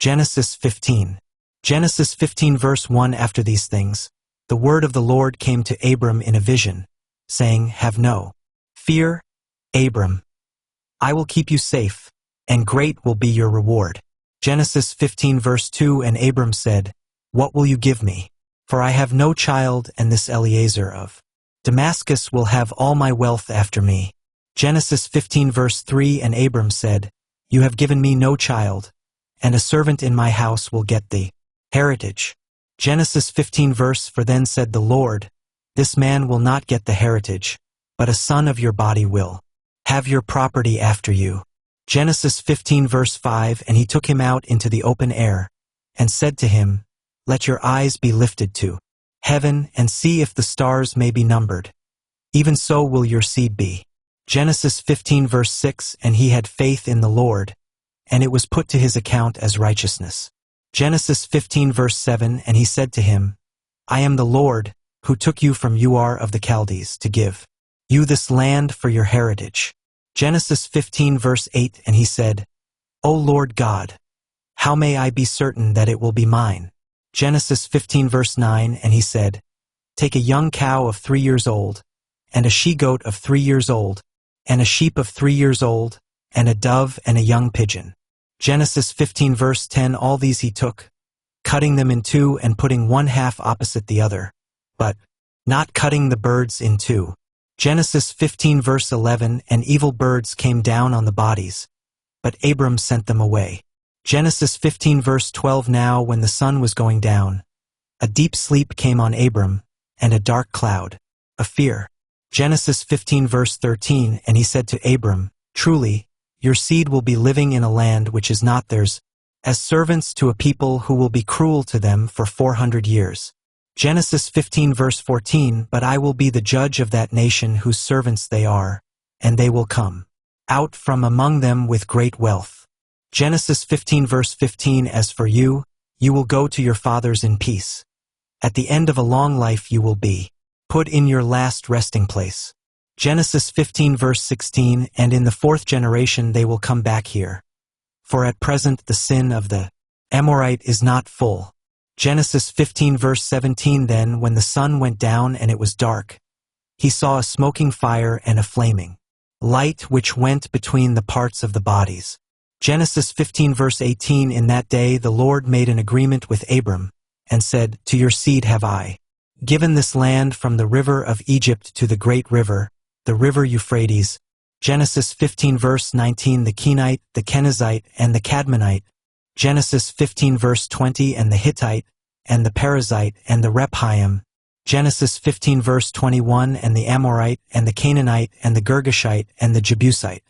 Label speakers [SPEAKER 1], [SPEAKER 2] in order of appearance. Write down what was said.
[SPEAKER 1] Genesis 15. Genesis 15 verse 1. After these things, the word of the Lord came to Abram in a vision, saying, Have no fear, Abram. I will keep you safe, and great will be your reward. Genesis 15 verse 2. And Abram said, What will you give me? For I have no child, and this Eliezer of Damascus will have all my wealth after me. Genesis 15 verse 3. And Abram said, You have given me no child, and a servant in my house will get the heritage. Genesis 15 verse 4. Then said the Lord, This man will not get the heritage, but a son of your body will have your property after you. Genesis 15 verse 5. And he took him out into the open air, and said to him, Let your eyes be lifted to heaven, and see if the stars may be numbered. Even so will your seed be. Genesis 15 verse 6. And he had faith in the Lord, and it was put to his account as righteousness. Genesis 15 verse 7. And he said to him, I am the Lord, who took you from Ur of the Chaldees to give you this land for your heritage. Genesis 15 verse 8. And he said, O Lord God, how may I be certain that it will be mine? Genesis 15 verse 9. And he said, Take a young cow of 3 years old, and a she-goat of 3 years old, and a sheep of 3 years old, and a dove and a young pigeon. Genesis 15 verse 10. All these he took, cutting them in two and putting one half opposite the other, but not cutting the birds in two. Genesis 15 verse 11. And evil birds came down on the bodies, but Abram sent them away. Genesis 15 verse 12. Now when the sun was going down, a deep sleep came on Abram, and a dark cloud of fear. Genesis 15 verse 13. And he said to Abram, Truly, your seed will be living in a land which is not theirs, as servants to a people who will be cruel to them for 400 years. Genesis 15 verse 14. But I will be the judge of that nation whose servants they are, and they will come out from among them with great wealth. Genesis 15 verse 15. As for you, you will go to your fathers in peace. At the end of a long life you will be put in your last resting place. Genesis 15 verse 16. And in the 4th generation they will come back here, for at present the sin of the Amorite is not full. Genesis 15 verse 17. Then when the sun went down and it was dark, he saw a smoking fire and a flaming light which went between the parts of the bodies. Genesis 15 verse 18. In that day the Lord made an agreement with Abram, and said, To your seed have I given this land from the river of Egypt to the great river, the river Euphrates. Genesis 15 verse 19. The Kenite, the Kenizzite, and the Cadmonite. Genesis 15 verse 20. And the Hittite, and the Perizzite, and the Rephaim. Genesis 15 verse 21. And the Amorite, and the Canaanite, and the Girgashite, and the Jebusite.